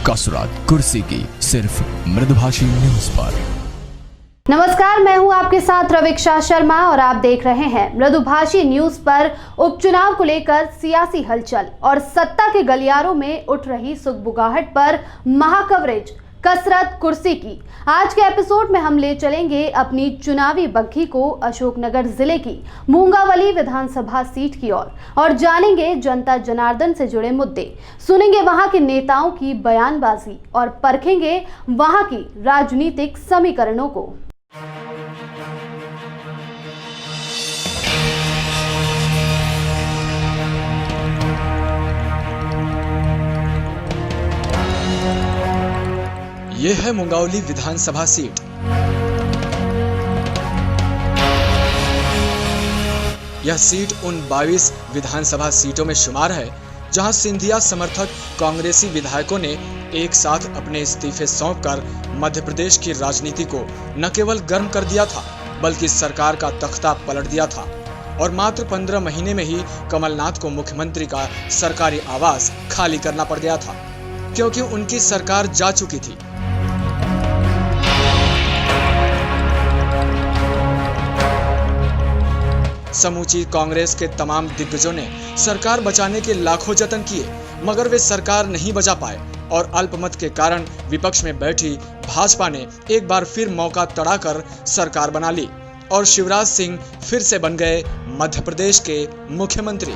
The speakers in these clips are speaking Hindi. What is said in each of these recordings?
कसरत कुर्सी की सिर्फ मृदुभाषी न्यूज पर। नमस्कार, मैं हूं आपके साथ रविक्षा शर्मा और आप देख रहे हैं मृदुभाषी न्यूज पर। उपचुनाव को लेकर सियासी हलचल और सत्ता के गलियारों में उठ रही सुगबुगाहट पर महाकवरेज कसरत कुर्सी की। आज के एपिसोड में हम ले चलेंगे अपनी चुनावी बग्घी को अशोकनगर जिले की मूंगावली विधानसभा सीट की ओर और जानेंगे जनता जनार्दन से जुड़े मुद्दे, सुनेंगे वहां के नेताओं की बयानबाजी और परखेंगे वहां की राजनीतिक समीकरणों को। ये है मुंगावली विधानसभा सीट। यह सीट उन 22 विधानसभा सीटों में शुमार है जहां सिंधिया समर्थक कांग्रेसी विधायकों ने एक साथ अपने इस्तीफे सौंपकर मध्य प्रदेश की राजनीति को न केवल गर्म कर दिया था बल्कि सरकार का तख्ता पलट दिया था और मात्र 15 महीने में ही कमलनाथ को मुख्यमंत्री का सरकारी आवास खाली करना पड़ गया था क्योंकि उनकी सरकार जा चुकी थी। समूची कांग्रेस के तमाम दिग्गजों ने सरकार बचाने के लाखों जतन किए मगर वे सरकार नहीं बचा पाए और अल्पमत के कारण विपक्ष में बैठी भाजपा ने एक बार फिर मौका तड़ाकर सरकार बना ली और शिवराज सिंह फिर से बन गए मध्य प्रदेश के मुख्यमंत्री।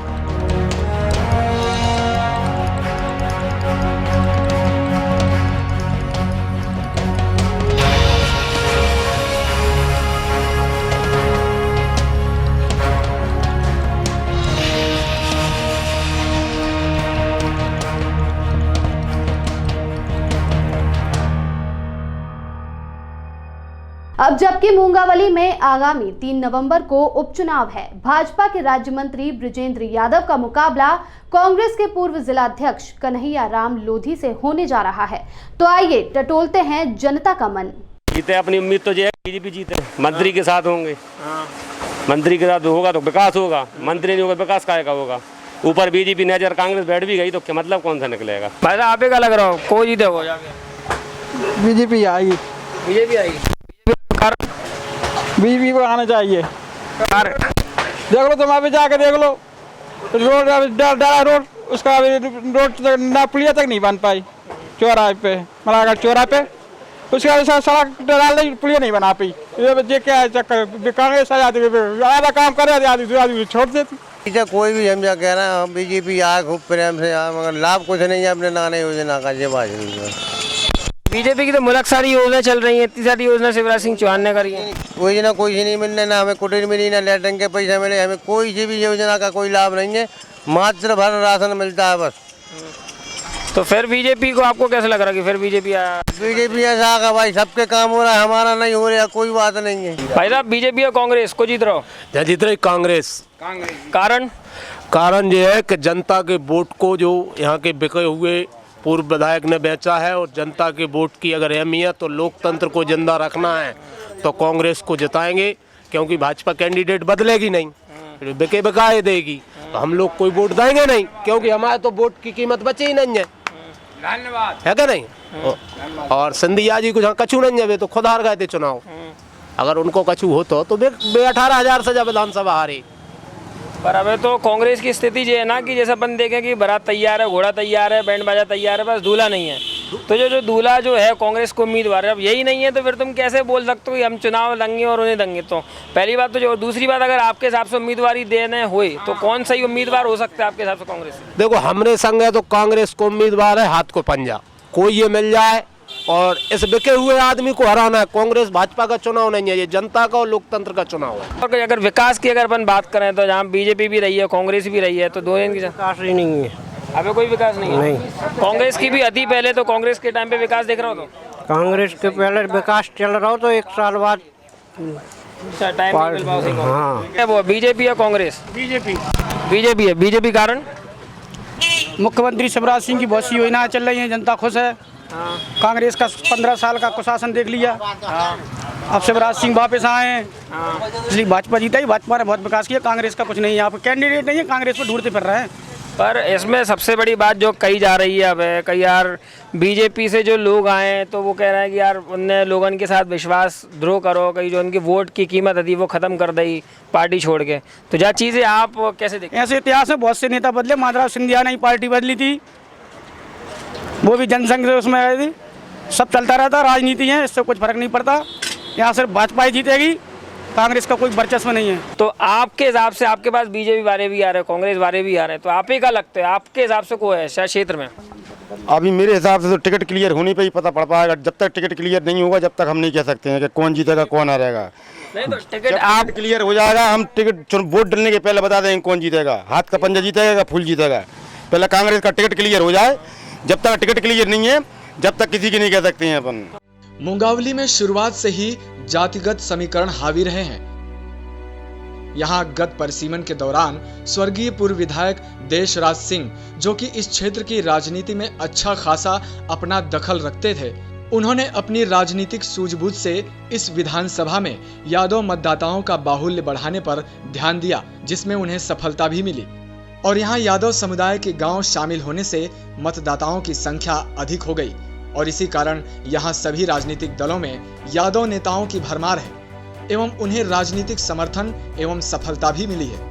अब जबकि मूंगावली में आगामी 3 नवंबर को उपचुनाव है, भाजपा के राज्य मंत्री ब्रिजेंद्र यादव का मुकाबला कांग्रेस के पूर्व जिलाध्यक्ष कन्हैया राम लोधी से होने जा रहा है। तो आइए टटोलते हैं जनता का मन। जीते, अपनी उम्मीद तो जो है बीजेपी जीते, मंत्री के साथ होंगे। मंत्री के साथ होगा तो विकास होगा, मंत्री नहीं होगा विकास काहे का होगा। ऊपर बीजेपी ने अगर कांग्रेस बैठ भी गई तो क्या मतलब कौन सा निकलेगा। भाई साहब आप क्या लग रहा हो, कौन जीते हो जाके? बीजेपी आएगी। बीजेपी आएगी। बीजेपी को आना चाहिए। देख लो तुम अभी जाके देख लो, रोड डाला रोड, उसका अभी रोड ना पुलिया तक नहीं बन पाई। चौराहे पे मलागढ़ चौराहे पे उसका सड़क डालने पुलिया नहीं बना पाई। ये क्या है चक्कर, कांग्रेस आधा काम करे आधी छोड़ देती। कोई भी हम क्या कह रहे हैं, बीजेपी आए खूब प्रेम से मगर लाभ कुछ नहीं है अपने नाने योजना का। ये बात बीजेपी की तो मुल्क सारी योजना चल रही है, इतनी सारी योजना शिवराज सिंह चौहान ने करी है। योजना कोई सी नहीं मिलने, ना हमें कुटीर मिली ना लैटरिन के पैसे मिले, हमें कोई सी भी योजना का कोई लाभ नहीं है, मात्र भर राशन मिलता है बस। तो फिर बीजेपी को आपको कैसे लग रहा है कि फिर बीजेपी ऐसा आगा भाई, सबके काम हो रहा है, हमारा नहीं हो रहा, कोई बात नहीं है। भाई साहब बीजेपी और कांग्रेस को जीत रहा हो? जीत रही कांग्रेस। कारण ये है कि जनता के वोट को जो यहाँ के बिके हुए पूर्व विधायक ने बेचा है और जनता के वोट की अगर अहमियत तो लोकतंत्र को जिंदा रखना है तो कांग्रेस को जिताएंगे क्योंकि भाजपा कैंडिडेट बदलेगी नहीं, बिके बिकाए देगी तो हम लोग कोई वोट देंगे नहीं क्योंकि हमारे तो वोट की कीमत बची ही नहीं है। धन्यवाद। है क्या नहीं? और सिंधिया जी को जहाँ कछू नहीं है वे तो खुद हार गए थे चुनाव, अगर उनको कछू हो तो वे 18,000 से जब विधानसभा हारे। पर अबे तो कांग्रेस की स्थिति ये है ना कि जैसे अपन देखें कि बारात तैयार है, घोड़ा तैयार है, बैंड बाजा तैयार है, बस दूल्हा नहीं है। तो जो दूल्हा जो है कांग्रेस को उम्मीदवार है, अब यही नहीं है तो फिर तुम कैसे बोल सकते हो कि हम चुनाव लड़ेंगे और उन्हें देंगे। तो पहली बात तो जो, दूसरी बात अगर आपके हिसाब से उम्मीदवारी देने हुए तो कौन सही उम्मीदवार हो सकता है आपके हिसाब से कांग्रेस? देखो हमरे संग है तो कांग्रेस को उम्मीदवार है हाथ को पंजा, कोई ये मिल जाए और इस बिके हुए आदमी को हराना है। कांग्रेस भाजपा का चुनाव नहीं है, ये जनता का और लोकतंत्र का चुनाव है। अगर विकास की अगर अपन बात करें तो जहाँ बीजेपी भी रही है कांग्रेस भी रही है तो दो इनकी विकास ही नहीं है। अबे कोई विकास नहीं है। कांग्रेस की भी अति पहले तो कांग्रेस के टाइम पे विकास देख रहा हो तो कांग्रेस के पहले विकास चल रहा हो तो 1 साल बाद टाइम नहीं मिल पाओ। वो बीजेपी या कांग्रेस? बीजेपी है। बीजेपी कारण मुख्यमंत्री शिवराज सिंह की बहुत सी योजनाएं चल रही हैं, जनता खुश है। कांग्रेस का 15 साल का कुशासन देख लिया, अब शिवराज सिंह वापस आए हैं, इसलिए भाजपा जीता ही। भाजपा ने बहुत विकास किया, कांग्रेस का कुछ नहीं है। यहाँ पे कैंडिडेट नहीं है, कांग्रेस पर ढूंढते फिर रहे हैं। पर इसमें सबसे बड़ी बात जो कही जा रही है अब है कई यार बीजेपी से जो लोग आए हैं तो वो कह रहे हैं कि यार उनने लोगों के साथ विश्वास द्रोह करो, कहीं जो उनकी वोट की कीमत थी वो ख़त्म कर दी पार्टी छोड़ के। तो जो चीज़ें आप कैसे देखते हैं? ऐसे इतिहास में बहुत से नेता बदले, माधवराव सिंधिया ने पार्टी बदली थी, वो भी जनसंघ से उसमें आई थी। सब चलता रहता, राजनीति है, इससे कुछ फर्क नहीं पड़ता। यहाँ सिर्फ भाजपा ही जीतेगी, कांग्रेस का कोई वर्चस्व नहीं है। तो आपके हिसाब से आपके पास बीजेपी वाले भी आ रहे हैं, कांग्रेस वाले भी आ रहे हैं, तो आप ही का लगता है आपके हिसाब से कोई है शायद क्षेत्र में? अभी मेरे हिसाब से तो टिकट क्लियर होने पे ही पता पड़ पाएगा। जब तक टिकट क्लियर नहीं होगा जब तक हम नहीं कह सकते हैं कि कौन जीतेगा कौन हारेगा। नहीं तो टिकट आप क्लियर हो जाएगा, हम टिकट वोट डालने के पहले बता देंगे कौन जीतेगा, हाथ का पंजा जीतेगा या फूल जीतेगा। पहले कांग्रेस का टिकट क्लियर हो जाए, जब तक टिकट क्लियर नहीं है जब तक किसी की नहीं कह सकते हैं अपन। मुंगावली में शुरुआत से ही जातिगत समीकरण हावी रहे हैं। यहाँ गत परिसीमन के दौरान स्वर्गीय पूर्व विधायक देशराज सिंह, जो कि इस क्षेत्र की राजनीति में अच्छा खासा अपना दखल रखते थे, उन्होंने अपनी राजनीतिक सूझबूझ से इस विधानसभा में यादव मतदाताओं का बाहुल्य बढ़ाने पर ध्यान दिया, जिसमें उन्हें सफलता भी मिली। और यहाँ यादव समुदाय के गांव शामिल होने से मतदाताओं की संख्या अधिक हो गई और इसी कारण यहाँ सभी राजनीतिक दलों में यादव नेताओं की भरमार है एवं उन्हें राजनीतिक समर्थन एवं सफलता भी मिली है।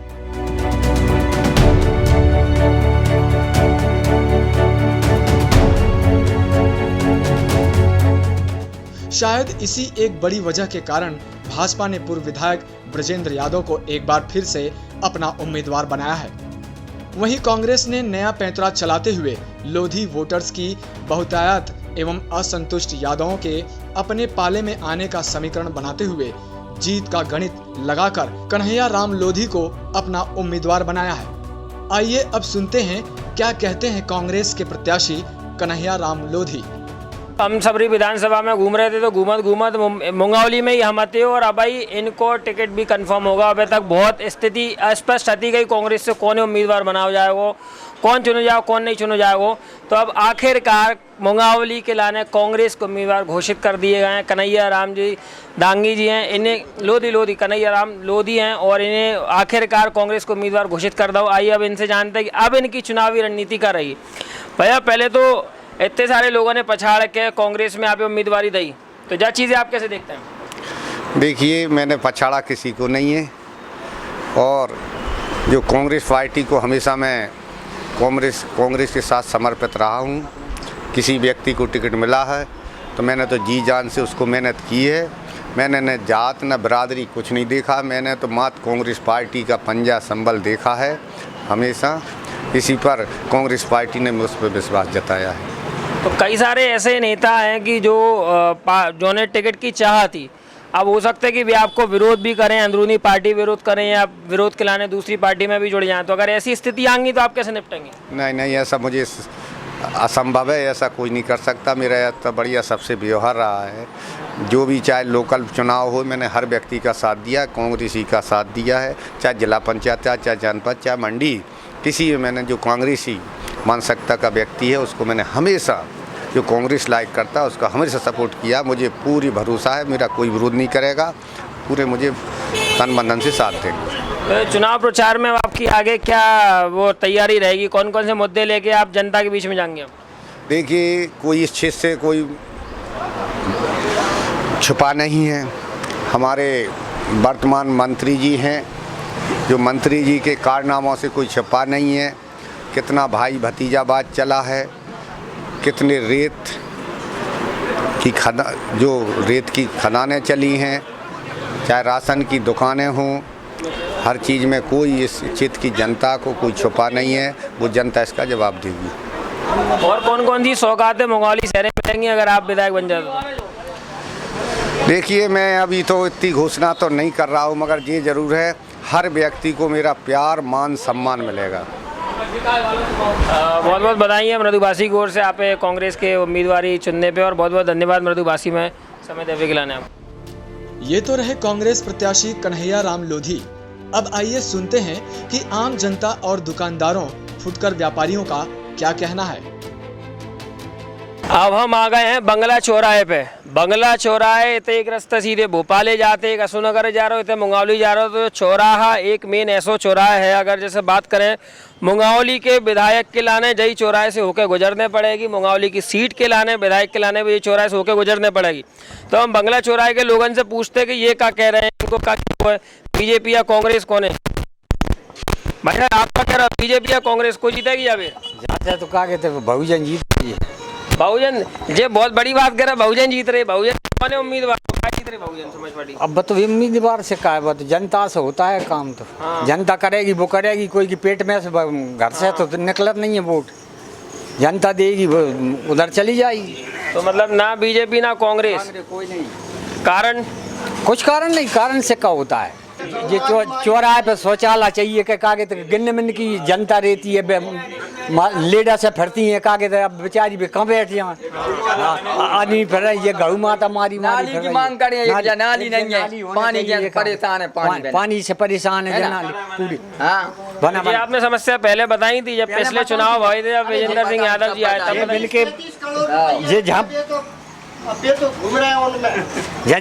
शायद इसी एक बड़ी वजह के कारण भाजपा ने पूर्व विधायक ब्रजेंद्र यादव को एक बार फिर से अपना उम्मीदवार बनाया है। वहीं कांग्रेस ने नया पैंतरा चलाते हुए लोधी वोटर्स की बहुतायत एवं असंतुष्ट यादवों के अपने पाले में आने का समीकरण बनाते हुए जीत का गणित लगाकर कन्हैया राम लोधी को अपना उम्मीदवार बनाया है। आइए अब सुनते हैं क्या कहते हैं कांग्रेस के प्रत्याशी कन्हैया राम लोधी। हम सबरी विधानसभा में घूम रहे थे तो घूमत मुंगावली में ही हम थे और अब भाई इनको टिकट भी कंफर्म होगा। अभी तक बहुत स्थिति अस्पष्ट थी गई कांग्रेस से कौन उम्मीदवार बनाया जाएगा, कौन चुना जाएगा, कौन नहीं चुना जाएगा। तो अब आखिरकार मुंगावली के लाने कांग्रेस को उम्मीदवार घोषित कर दिए गए हैं। कन्हैया राम जी डांगी जी हैं, इन्हें लोधी कन्हैया राम लोधी हैं और इन्हें आखिरकार कांग्रेस को उम्मीदवार घोषित कर दो। आइए अब इनसे जानते हैं कि अब इनकी चुनावी रणनीति क्या रही। भैया पहले तो इतने सारे लोगों ने पछाड़ के कांग्रेस में आप उम्मीदवारी दी, तो जो चीज़ें आप कैसे देखते हैं? देखिए, मैंने पछाड़ा किसी को नहीं है और जो कांग्रेस पार्टी को हमेशा मैं कांग्रेस के साथ समर्पित रहा हूँ। किसी व्यक्ति को टिकट मिला है तो मैंने तो जी जान से उसको मेहनत की है। मैंने न जात न बिरादरी कुछ नहीं देखा, मैंने तो मात्र कांग्रेस पार्टी का पंजा संबल देखा है हमेशा। इसी पर कांग्रेस पार्टी ने मुझ पर विश्वास जताया है। तो कई सारे ऐसे नेता हैं कि जो ने टिकट की चाह थी, अब हो सकता है कि भी आपको विरोध भी करें, अंदरूनी पार्टी विरोध करें या विरोध के लाने दूसरी पार्टी में भी जुड़ जाएं। तो अगर ऐसी स्थिति आएंगी तो आप कैसे निपटेंगे? नहीं, ऐसा मुझे असंभव है, ऐसा कोई नहीं कर सकता। मेरा इतना बढ़िया सबसे व्यवहार रहा है। जो भी चाहे लोकल चुनाव हो, मैंने हर व्यक्ति का साथ दिया, कांग्रेसी का साथ दिया है, चाहे जिला पंचायत, चाहे जनपद, चाहे मंडी, किसी में मैंने जो कांग्रेसी मानसिकता का व्यक्ति है उसको मैंने हमेशा, जो कांग्रेस लाइक करता है उसका हमेशा सपोर्ट किया। मुझे पूरी भरोसा है मेरा कोई विरोध नहीं करेगा, पूरे मुझे तन मन से साथ देंगे। तो चुनाव प्रचार में आपकी आगे क्या वो तैयारी रहेगी, कौन कौन से मुद्दे लेके आप जनता के बीच में जाएंगे? देखिए, कोई इस क्षेत्र से कोई छुपा नहीं है। हमारे वर्तमान मंत्री जी हैं, जो मंत्री जी के कारनामों से कोई छुपा नहीं है। कितना भाई भतीजावाद चला है, कितने रेत की खदानें चली हैं, चाहे राशन की दुकानें हों, हर चीज़ में कोई इस क्षेत्र की जनता को कोई छुपा नहीं है। वो जनता इसका जवाब देगी। और कौन कौन सी सौगातें मुंगावली शहर में मिलेंगी अगर आप विधायक बन जाते तो? देखिए, मैं अभी तो इतनी घोषणा तो नहीं कर रहा हूँ, मगर ये ज़रूर है हर व्यक्ति को मेरा प्यार मान सम्मान मिलेगा। बहुत बहुत बधाई मृदुभाषी की ओर से आप कांग्रेस के उम्मीदवारी चुनने पे और बहुत बहुत धन्यवाद मृदुभाषी में समय देने के लिए। ये तो रहे कांग्रेस प्रत्याशी कन्हैया राम लोधी। अब आइए सुनते हैं कि आम जनता और दुकानदारों, फुटकर व्यापारियों का क्या कहना है। अब हम आ गए हैं बंगला चौराहे पे। बंगला चौराहे इतने एक रास्ता सीधे भोपाल जाते, एक अशोकनगर जा रहे हो, इतने मुंगावली जा रहे हो। तो चौराहा एक मेन ऐसो चौराहा है, अगर जैसे बात करें मुंगावली के विधायक के लाने जई चौराहे से होकर गुजरने पड़ेगी, मुंगावली की सीट के लाने विधायक के लाने भी चौराहे से होकर गुजरने पड़ेगी। तो हम बंगला चौराहे के लोगों से पूछते हैं कि ये क्या कह रहे हैं, इनको क्या है, बीजेपी या कांग्रेस कौन है? भाई आपका कह रहा बीजेपी या कांग्रेस को जीतेगी? या फिर तो क्या कहते हैं, बहुजन जीत रही है। बहुजन ये बहुत बड़ी बात कर रहा है, बहुजन जीत रहे। बहुजन कौन है उम्मीदवार, जीत रहे बहुजन समझ पड़ी? अब तो उम्मीदवार से क्या है, बात जनता से होता है काम। तो जनता करेगी वो करेगी, कोई की पेट में से घर से तो निकलत नहीं है वोट, जनता देगी वो उधर चली जाएगी। तो मतलब ना बीजेपी ना कांग्रेस, कोई नहीं। कारण कुछ कारण नहीं, कारण से क्या होता है, ये चौराहे पे शौचालय चाहिए के कागे तो गिन्न मिन्न की जनता रहती है, लेडा से फिरती है कागे तो अब बेचारी भी कहाँ बैठ जाए, आदमी फिर ये गऊ माता मारी नाली की मांग करे, नाली नहीं है, पानी के परेशान है, पानी से परेशान है नाली पूरी। ये आपने समस्या पहले बताई थी जब पिछले चुनाव हुए थे, जब विजेंद्र सिंह यादव जी आए थे मिलके ये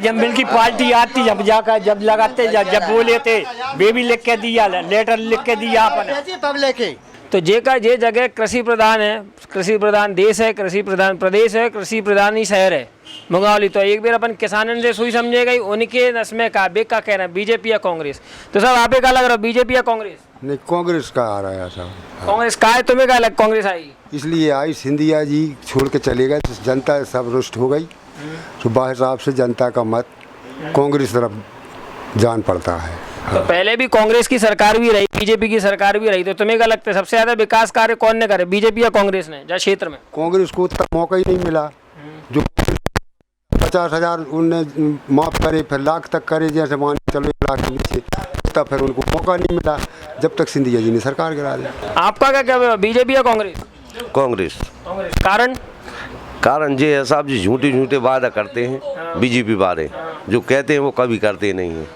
जब मिल की पार्टी आती, जब जाकर जब लगाते जब बोले थे वे भी लिख के दिया, लेटर लिख के दिया आपने तब लेके। तो ये जगह कृषि प्रधान है, कृषि प्रधान देश है, कृषि प्रधान प्रदेश है, कृषि प्रधान ही शहर है मुंगावली। तो एक बार अपन किसानन से सुई समझेगा, उनके नस में का बे का कह रहे हैं बीजेपी या कांग्रेस। तो सब आप क्या लग रहा है, बीजेपी या कांग्रेस? नहीं, कांग्रेस का आ रहा है सब। कांग्रेस का है, तुम्हें क्या लग कांग्रेस आई? इसलिए आई, सिंधिया जी छोड़ के चले गए, जनता सब रुष्ट हो गई। सुबह हिसाब से जनता का मत कांग्रेस तरफ जान पड़ता है। तो पहले भी कांग्रेस की सरकार भी रही, बीजेपी की सरकार भी रही, तो तुम्हें क्या लगता है सबसे ज्यादा विकास कार्य कौन ने करे, बीजेपी या कांग्रेस ने जहाँ क्षेत्र में? कांग्रेस को उतना मौका ही नहीं मिला। जो 50,000 उनने माफ करे, फिर लाख तक करे, जैसे मान चलो 1 लाख के नीचे, तब फिर उनको मौका नहीं मिला जब तक सिंधिया जी ने सरकार गिरा दी। आपका क्या क्या बीजेपी या कांग्रेस? कांग्रेस। कारण कारण ये है साहब जी, झूठे वादा करते हैं बीजेपी वाले, जो कहते हैं वो कभी करते नहीं हैं।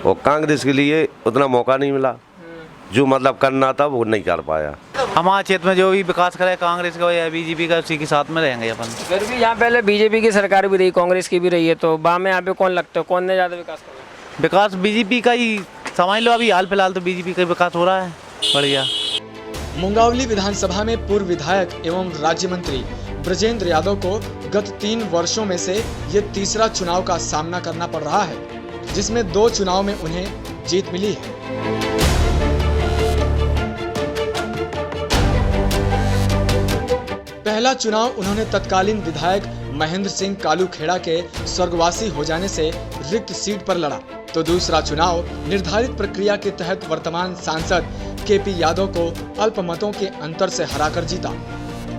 और कांग्रेस के लिए उतना मौका नहीं मिला, जो मतलब करना था वो नहीं कर पाया। हमारे क्षेत्र में जो भी विकास करे कांग्रेस का या बीजेपी का, उसी के साथ में रहेंगे अपन। फिर भी यहाँ पहले बीजेपी की सरकार भी रही, कांग्रेस की भी रही है, तो बा में यहाँ पे कौन लगता है, कौन ने ज़्यादा विकास करा? विकास बीजेपी का ही समझ लो, अभी हाल फिलहाल तो बीजेपी का विकास हो रहा है बढ़िया। मुंगावली विधानसभा में पूर्व विधायक एवं राज्य मंत्री ब्रजेंद्र यादव को गत 3 वर्षों में से ये तीसरा चुनाव का सामना करना पड़ रहा है, जिसमें 2 चुनाव में उन्हें जीत मिली है। पहला चुनाव उन्होंने तत्कालीन विधायक महेंद्र सिंह कालू खेड़ा के स्वर्गवासी हो जाने से रिक्त सीट पर लड़ा, तो दूसरा चुनाव निर्धारित प्रक्रिया के तहत वर्तमान सांसद केपी यादव को अल्पमतों के अंतर से हराकर जीता।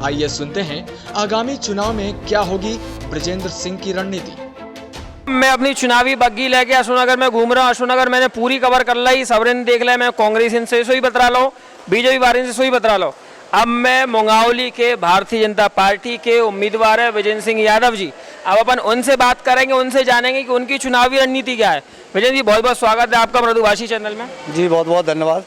आइए सुनते हैं आगामी चुनाव में क्या होगी ब्रजेंद्र सिंह की रणनीति। मैं अपनी चुनावी बग्गी लेके अशोकनगर में घूम रहा हूँ। अशोकनगर मैंने पूरी कवर कर ली, सबने देख लिया। मैं कांग्रेस से सोई बतरा लो, बीजेपी बारे से सोई बतरा लो। अब मैं मुंगावली के भारतीय जनता पार्टी के उम्मीदवार है विजेंद्र सिंह यादव जी। अब अपन उनसे बात करेंगे, उनसे जानेंगे कि उनकी चुनावी रणनीति क्या है। विजेंद्र जी बहुत बहुत स्वागत है आपका मृदुभाषी चैनल में। जी बहुत बहुत धन्यवाद।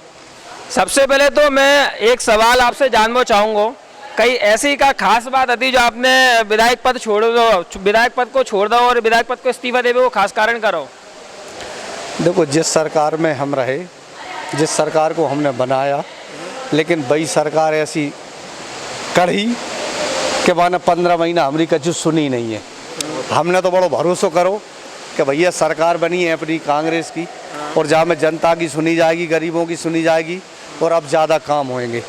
सबसे पहले तो मैं एक सवाल आपसे जानना चाहूँगा, कई ऐसी का खास बात आती जो आपने विधायक पद छोड़ दो, विधायक पद को छोड़ दो और विधायक पद को इस्तीफा देवे, वो खास कारण करो? देखो, जिस सरकार में हम रहे, जिस सरकार को हमने बनाया, लेकिन वही सरकार ऐसी कड़ी कि माना 15 महीना हमारी कछु सुनी नहीं है। हमने तो बड़ो भरोसा करो कि भैया सरकार बनी है अपनी कांग्रेस की, और जहाँ में जनता की सुनी जाएगी, गरीबों की सुनी जाएगी, और अब ज़्यादा काम होंगे।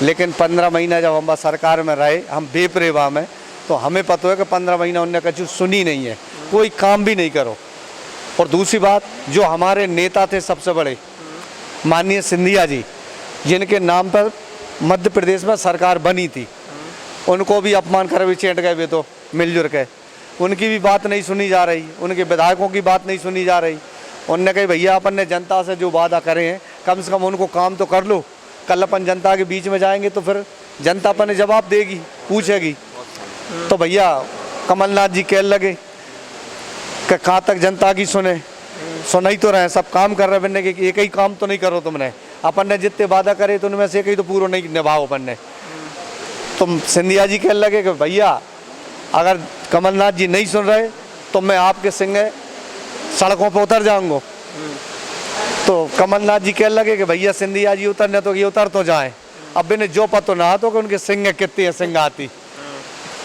लेकिन 15 महीना जब हम सरकार में रहे, हम बेपरवाह में, तो हमें पता है कि 15 महीना उनने कछु सुनी नहीं है, कोई काम भी नहीं करो। और दूसरी बात, जो हमारे नेता थे सबसे बड़े माननीय सिंधिया जी, जिनके नाम पर मध्य प्रदेश में सरकार बनी थी, उनको भी अपमान कर भी चेंट गए वे तो मिलजुल के। उनकी भी बात नहीं सुनी जा रही, उनके विधायकों की बात नहीं सुनी जा रही। उनने कही भैया अपन ने जनता से जो वादा करे हैं कम से कम उनको काम तो कर लो। कल अपन जनता के बीच में जाएंगे तो फिर जनता अपन ने जवाब देगी, पूछेगी। तो भैया कमलनाथ जी कह लगे कि कहाँ तक जनता की सुने, सुनाई तो रहे, सब काम कर रहे बनने के, एक ही काम तो नहीं करो तुमने। अपन ने जितने वादा करे तो उनमें से एक ही तो पूरा नहीं निभाओ अपन ने। तो सिंधिया जी कह लगे कि भैया अगर कमलनाथ जी नहीं सुन रहे तो मैं आपके संगे सड़कों पर उतर जाऊंगा। तो कमलनाथ जी कह लगे कि भैया सिंधिया जी उतरने तो ये उतर तो जाएं। अब बिन्ने जो पतो ना तो कि उनके सिंगे कितनी है सिंगाती।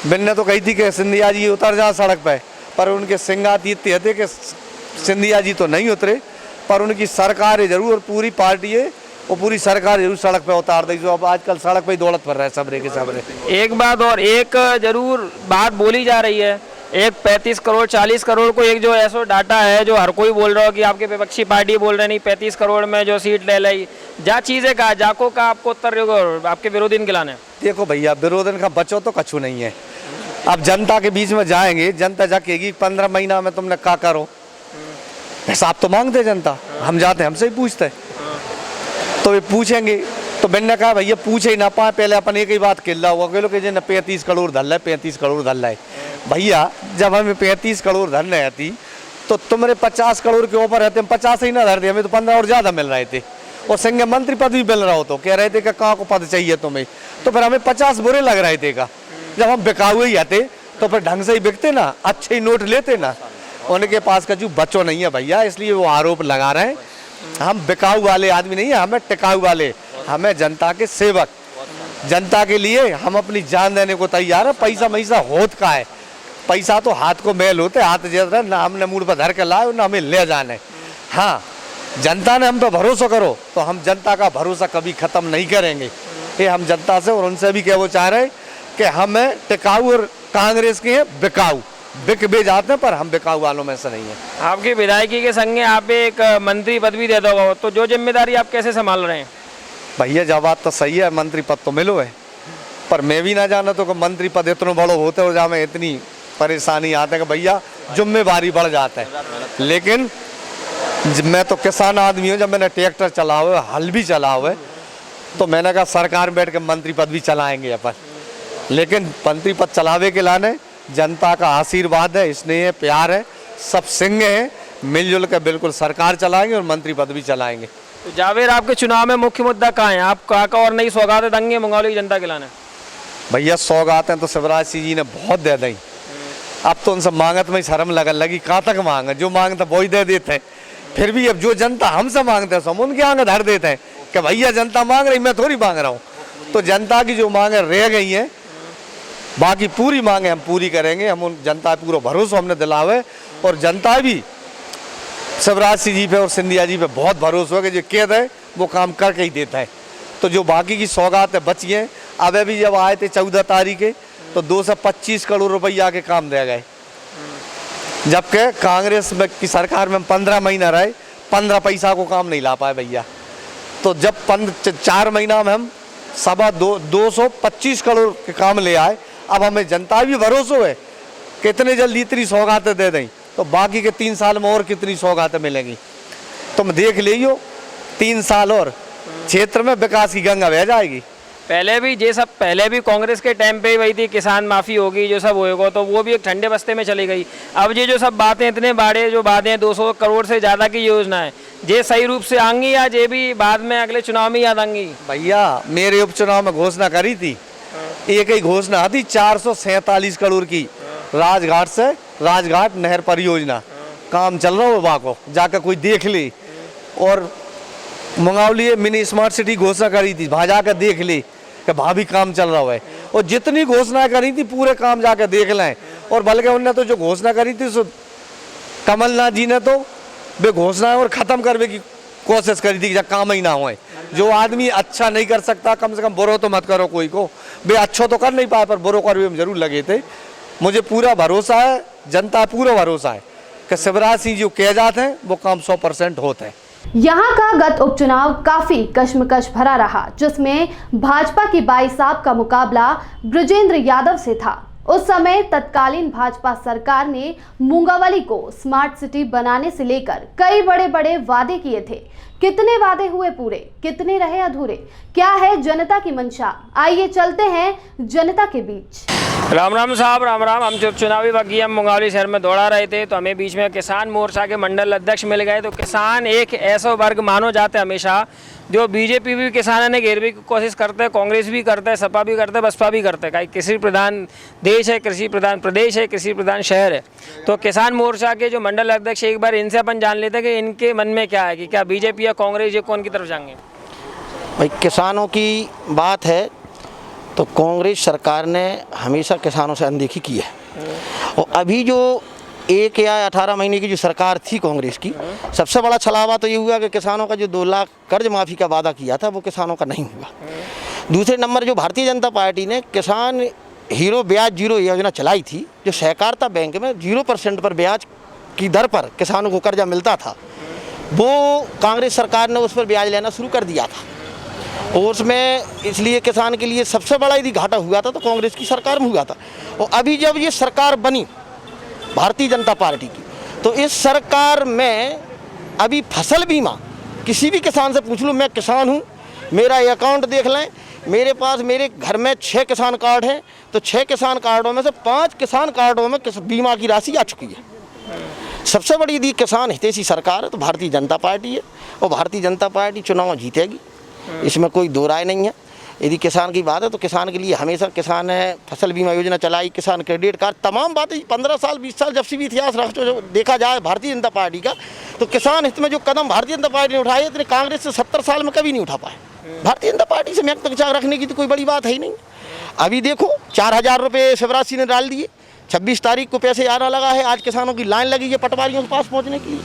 बिन्ने तो कही थी कि सिंधिया जी उतर जाए सड़क पे, पर उनके सिंगाती इतने थे कि सिंधिया जी तो नहीं उतरे, पर उनकी सरकार है जरूर, पूरी पार्टी है वो पूरी सरकार जरूर सड़क पे उतार दी। जो अब आजकल सड़क पे ही दौलत पर रहा है सबरे के सबरे। एक बात और, एक जरूर बात बोली जा रही है, एक 35 करोड़ 40 करोड़ को एक जो ऐसा डाटा है जो हर कोई बोल रहा हो कि आपके विपक्षी पार्टी बोल रहे नहीं 35 करोड़ में जो सीट ले ली, जा चीज़ें कहा जाको का आपको उत्तर आपके विरोधी खिलाने। देखो भैया, विरोधन का बचो तो कछु नहीं है। अब जनता के बीच में जाएंगे, जनता जाकेगी 15 महीना में तुमने क्या करो, हिसाब तो मांगते जनता। हम जाते हमसे ही पूछते, तो ये पूछेंगे। तो मैंने कहा भैया पूछे ही ना पाए, पहले अपन एक ही बात किल्ला हुआ कि लोग 35 करोड़ धल है, 35 करोड़ धल है। भैया जब हमें 35 करोड़ धरने आती तो तुम्हारे 50 करोड़ के ऊपर रहते, हम 50 ही ना धरते, हमें तो 15 और ज़्यादा मिल रहे थे। और संघ मंत्री पद भी मिल रहा हो तो कह रहे थे कि कहाँ को पद चाहिए तुम्हें, तो फिर हमें 50 बुरे लग रहे थे का। जब हम बिकाऊ ही आते तो फिर ढंग से ही बिकते ना, अच्छे ही नोट लेते ना। उनके पास का जो बच्चों नहीं है भैया, इसलिए वो आरोप लगा रहे हैं। हम बिकाऊ वाले आदमी नहीं है, हमें टिकाऊ वाले, हमें जनता के सेवक, जनता के लिए हम अपनी जान देने को तैयार है। पैसा मैसा होत का है, पैसा तो हाथ को मैल होते, हाथ जैसा ना हमने मुड़ पर धर के लाए ना हमें ले जाने। हाँ, जनता ने हम पे भरोसा करो तो हम जनता का भरोसा कभी ख़त्म नहीं करेंगे। ये हम जनता से और उनसे भी क्या वो चाह रहे कि हमें टिकाऊ, और कांग्रेस के हैं बिकाऊ, बिक बे जाते हैं, पर हम बिकाऊ वालों में से नहीं है। आपकी विधायकी के संगे आप एक मंत्री पद भी दे दोगे, तो जो जिम्मेदारी आप कैसे संभाल रहे हैं? भैया जब बात तो सही है, मंत्री पद तो मिलो है, पर मैं भी ना जाना तो मंत्री पद इतना बड़ो होते हो, जहाँ में इतनी परेशानी आते हैं कि भैया जिम्मेवारी बढ़ जाता है। लेकिन मैं तो किसान आदमी हूँ, जब मैंने ट्रैक्टर चला हुआ है, हल भी चला हुआ है, तो मैंने कहा सरकार में बैठ के मंत्री पद भी चलाएंगे अपन। लेकिन मंत्री पद चलावे के लाने जनता का आशीर्वाद है, स्नेह प्यार है, सब सिंह हैं, मिलजुल कर बिल्कुल सरकार चलाएंगे और मंत्री पद भी चलाएंगे। तो जावेद, आपके चुनाव में मुख्य मुद्दा कहाँ है? आप कहाँ का और नई सौगातें देंगे मंगौली की जनता के लाने? भैया सौगातें तो शिवराज सिंह जी ने बहुत दे दी, अब तो उनसे मांगत में शर्म लगन लगी। कहाँ तक मांगे, जो मांगते वही दे देते हैं। फिर भी अब जो जनता हमसे मांगते हैं हम उनके आगे धर देते हैं कि भैया जनता मांग रही, मैं थोड़ी मांग रहा हूँ। तो जनता की जो मांगे रह गई हैं, बाकी पूरी मांगे हम पूरी करेंगे। हम उन जनता पूरा भरोसा हमने दिलावे, और जनता भी शिवराज सिंह जी पे और सिंधिया जी पे बहुत भरोसा है कि जो कह दे वो काम करके ही देता है। तो जो बाकी की सौगातें बची हैं, अब अभी जब आए थे 14 तारीख के, तो 225 करोड़ रुपया के काम दे गए, जबकि कांग्रेस में की सरकार में 15 महीना रहे, 15 पैसा को काम नहीं ला पाए भैया। तो जब 4 महीना में हम 225 करोड़ के काम ले आए, अब हमें जनता भी भरोसा है कितने जल्दी इतनी सौगातें दे दें, तो बाकी के 3 साल में और कितनी सौगातें मिलेंगी तुम देख लीजिए। 3 साल और क्षेत्र में विकास की गंगा बह जाएगी। पहले भी ये सब, पहले भी कांग्रेस के टाइम पे वही थी, किसान माफ़ी होगी, जो सब होएगा, तो वो भी एक ठंडे बस्ते में चली गई। अब ये जो सब बातें, इतने बड़े जो बातें, 200 करोड़ से ज़्यादा की योजना है, ये सही रूप से आएंगी या ये भी बाद में अगले चुनाव में याद आएंगी? भैया मेरे उपचुनाव में घोषणा करी थी, एक ही घोषणा थी 447 करोड़ की, राजघाट से राजघाट नहर परियोजना काम चल रहा हो, वहाँ को जाकर कोई देख ले। और मंगौली मिनी स्मार्ट सिटी घोषणा करी थी, वहाँ जाकर देख ले कि वहाँ भी काम चल रहा है। और जितनी घोषणा करी थी पूरे काम जाकर देख लें। और बल्कि उनने तो जो घोषणा करी थी सो कमलनाथ जी ने तो वे घोषणा और ख़त्म करने की कोशिश करी थी कि जब काम ही ना हो। जो आदमी अच्छा नहीं कर सकता, कम से कम बुरो तो मत करो कोई को, वे अच्छो तो कर नहीं पाए पर बुरो कर भी जरूर लगे थे। मुझे पूरा भरोसा है, जनता पूरा भरोसा है कि शिवराज सिंह जी कह जाते हैं वो काम 100% होते हैं। यहाँ का गत उपचुनाव काफी कश्मकश भरा रहा, जिसमें भाजपा की बाई साहब का मुकाबला बृजेंद्र यादव से था। उस समय तत्कालीन भाजपा सरकार ने मूंगावली को स्मार्ट सिटी बनाने से लेकर कई बड़े बड़े वादे किए थे, कितने वादे हुए पूरे, कितने रहे अधूरे, क्या है जनता की मंशा? आइए चलते हैं जनता के बीच। राम राम साहब, राम राम। हम जब चुनावी वक्त हम मुंगावली शहर में दौड़ा रहे थे तो हमें बीच में किसान मोर्चा के मंडल अध्यक्ष मिल गए। तो किसान एक ऐसा वर्ग मानो जाते हैं हमेशा जो बीजेपी भी किसानों ने घेरने की कोशिश करते हैं, कांग्रेस भी करते हैं, सपा भी करते हैं, बसपा भी करते हैं। कृषि प्रधान देश है, कृषि प्रधान प्रदेश है, कृषि प्रधान शहर है। तो किसान मोर्चा के जो मंडल अध्यक्ष, एक बार इनसे अपन जान लेते हैं कि इनके मन में क्या है, कि क्या बीजेपी या कांग्रेस ये कौन की तरफ जाएंगे। भाई किसानों की बात है तो कांग्रेस सरकार ने हमेशा किसानों से अनदेखी की है। और अभी जो 1 या 18 महीने की जो सरकार थी कांग्रेस की, सबसे बड़ा छलावा तो ये हुआ कि किसानों का जो 2 लाख कर्ज माफ़ी का वादा किया था वो किसानों का नहीं हुआ। दूसरे नंबर जो भारतीय जनता पार्टी ने किसान हीरो ब्याज जीरो योजना चलाई थी, जो सहकारिता बैंक में 0% पर ब्याज की दर पर किसानों को कर्जा मिलता था, वो कांग्रेस सरकार ने उस पर ब्याज लेना शुरू कर दिया था। और उसमें इसलिए किसान के लिए सबसे बड़ा यदि घाटा हुआ था तो कांग्रेस की सरकार में हुआ था। और अभी जब ये सरकार बनी भारतीय जनता पार्टी की, तो इस सरकार में अभी फसल बीमा, किसी भी किसान से पूछ लूँ, मैं किसान हूँ, मेरा अकाउंट देख लें, मेरे पास मेरे घर में 6 किसान कार्ड हैं, तो 6 किसान कार्डों में से 5 किसान कार्डों में बीमा की राशि आ चुकी है। सबसे बड़ी यदि किसान हितैषी सरकार है तो भारतीय जनता पार्टी है, और भारतीय जनता पार्टी चुनाव जीतेगी, इसमें कोई दो राय नहीं है। यदि किसान की बात है तो किसान के लिए हमेशा किसान है, फसल बीमा योजना चलाई, किसान क्रेडिट कार्ड, तमाम बातें 15 साल 20 साल जब से भी इतिहास जो देखा जाए भारतीय जनता पार्टी का, तो किसान हित में जो कदम भारतीय जनता पार्टी ने उठाए इतने कांग्रेस से 70 साल में कभी नहीं उठा पाए। भारतीय जनता पार्टी से महत्व रखने की तो कोई बड़ी बात है ही नहीं। अभी देखो 4000 रुपये शिवराज सिंह ने डाल दिए, 26 तारीख को पैसे आना लगा है, आज किसानों की लाइन लगी है पटवारियों के पास पहुँचने की,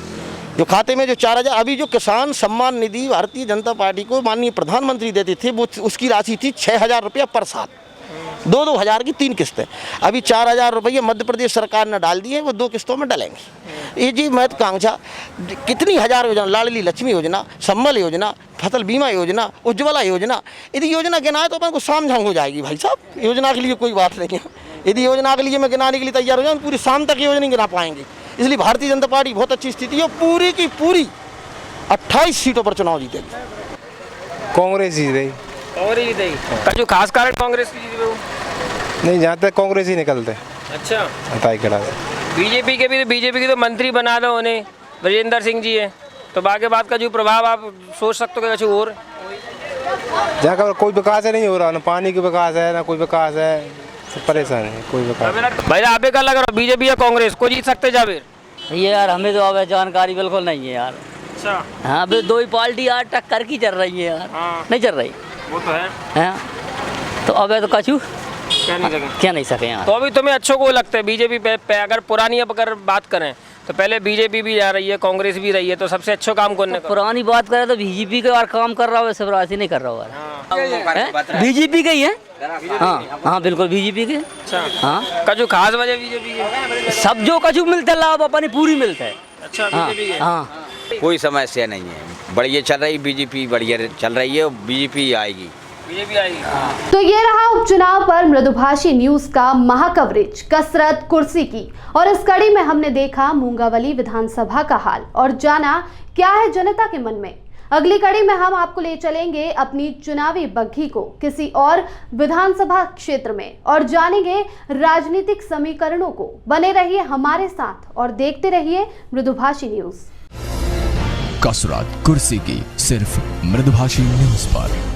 जो खाते में जो 4000, अभी जो किसान सम्मान निधि भारतीय जनता पार्टी को माननीय प्रधानमंत्री देते थे वो उसकी राशि थी 6000 रुपया पर साल, 2-2 हज़ार की 3 किस्तें। अभी 4000 रुपये मध्य प्रदेश सरकार ने डाल दिए, वो 2 किस्तों में डालेंगे। ये जी महत्वाकांक्षा कितनी हज़ार योजना, लाडली लक्ष्मी योजना, संबल योजना, फसल बीमा योजना, उज्ज्वला योजना, यदि योजना गिनाए तो अपन को शाम झांग हो जाएगी। भाई साहब योजना के लिए कोई बात नहीं है, यदि योजना के लिए मैं गिनाने के लिए तैयार हो जाऊँ पूरी शाम तक योजना नहीं गिना पाएंगे। इसलिए भारतीय जनता पार्टी बहुत अच्छी स्थिति है, पूरी की पूरी 28 सीटों पर चुनाव जीतेगी। कांग्रेस ही रही, कांग्रेस ही रही। जो खास कारण कांग्रेस की जीती वो नहीं, जहाँ तक कांग्रेस ही निकलते। अच्छा, बताइए क्या है। बीजेपी की तो मंत्री बना दो उन्हें, ब्रजेंद्र सिंह जी है, तो बाकी बात का जो प्रभाव आप सोच सकते हो कुछ और। जहाँ का कोई विकास नहीं हो रहा, ना पानी का विकास है ना कोई विकास है, परेशान है कोई विकास। भाई आप क्या लग रहा है बीजेपी या कांग्रेस को जीत सकते जावेर? ये यार हमें तो अब जानकारी बिल्कुल नहीं है यार। अच्छा, हाँ अभी 2 ही पार्टी यार टक्कर की चल रही है यार। हाँ। नहीं चल रही वो तो है। हाँ। तो अब तो कछू क्या नहीं सके यार। तो अभी तुम्हें अच्छों को लगता है बीजेपी पे अगर पुरानी अगर बात करें तो पहले बीजेपी भी जा रही है, कांग्रेस भी रही है, तो सबसे अच्छा काम कौन ने करा? पुरानी बात करें तो बीजेपी का यार काम कर रहा है, शिवराज सिंह नहीं कर रहा है। बीजेपी का ही है। हाँ हाँ बिल्कुल बीजेपी के। अच्छा, हाँ कछु खास वजह बीजेपी की? सब जो कछु मिलता है लाभ अपनी पूरी मिलता है। अच्छा, बीजेपी के। हाँ कोई समस्या नहीं है, बढ़िया चल रही बीजेपी, बढ़िया चल रही है, बीजेपी आएगी, बीजेपी आएगी। तो ये रहा उपचुनाव पर मृदुभाषी न्यूज का महाकवरेज कसरत कुर्सी की, और इस कड़ी में हमने देखा मुंगावली विधानसभा का हाल और जाना क्या है जनता के मन में। अगली कड़ी में हम आपको ले चलेंगे अपनी चुनावी बग्घी को किसी और विधानसभा क्षेत्र में और जानेंगे राजनीतिक समीकरणों को। बने रहिए हमारे साथ और देखते रहिए मृदुभाषी न्यूज। कसरत कुर्सी की सिर्फ मृदुभाषी न्यूज पर।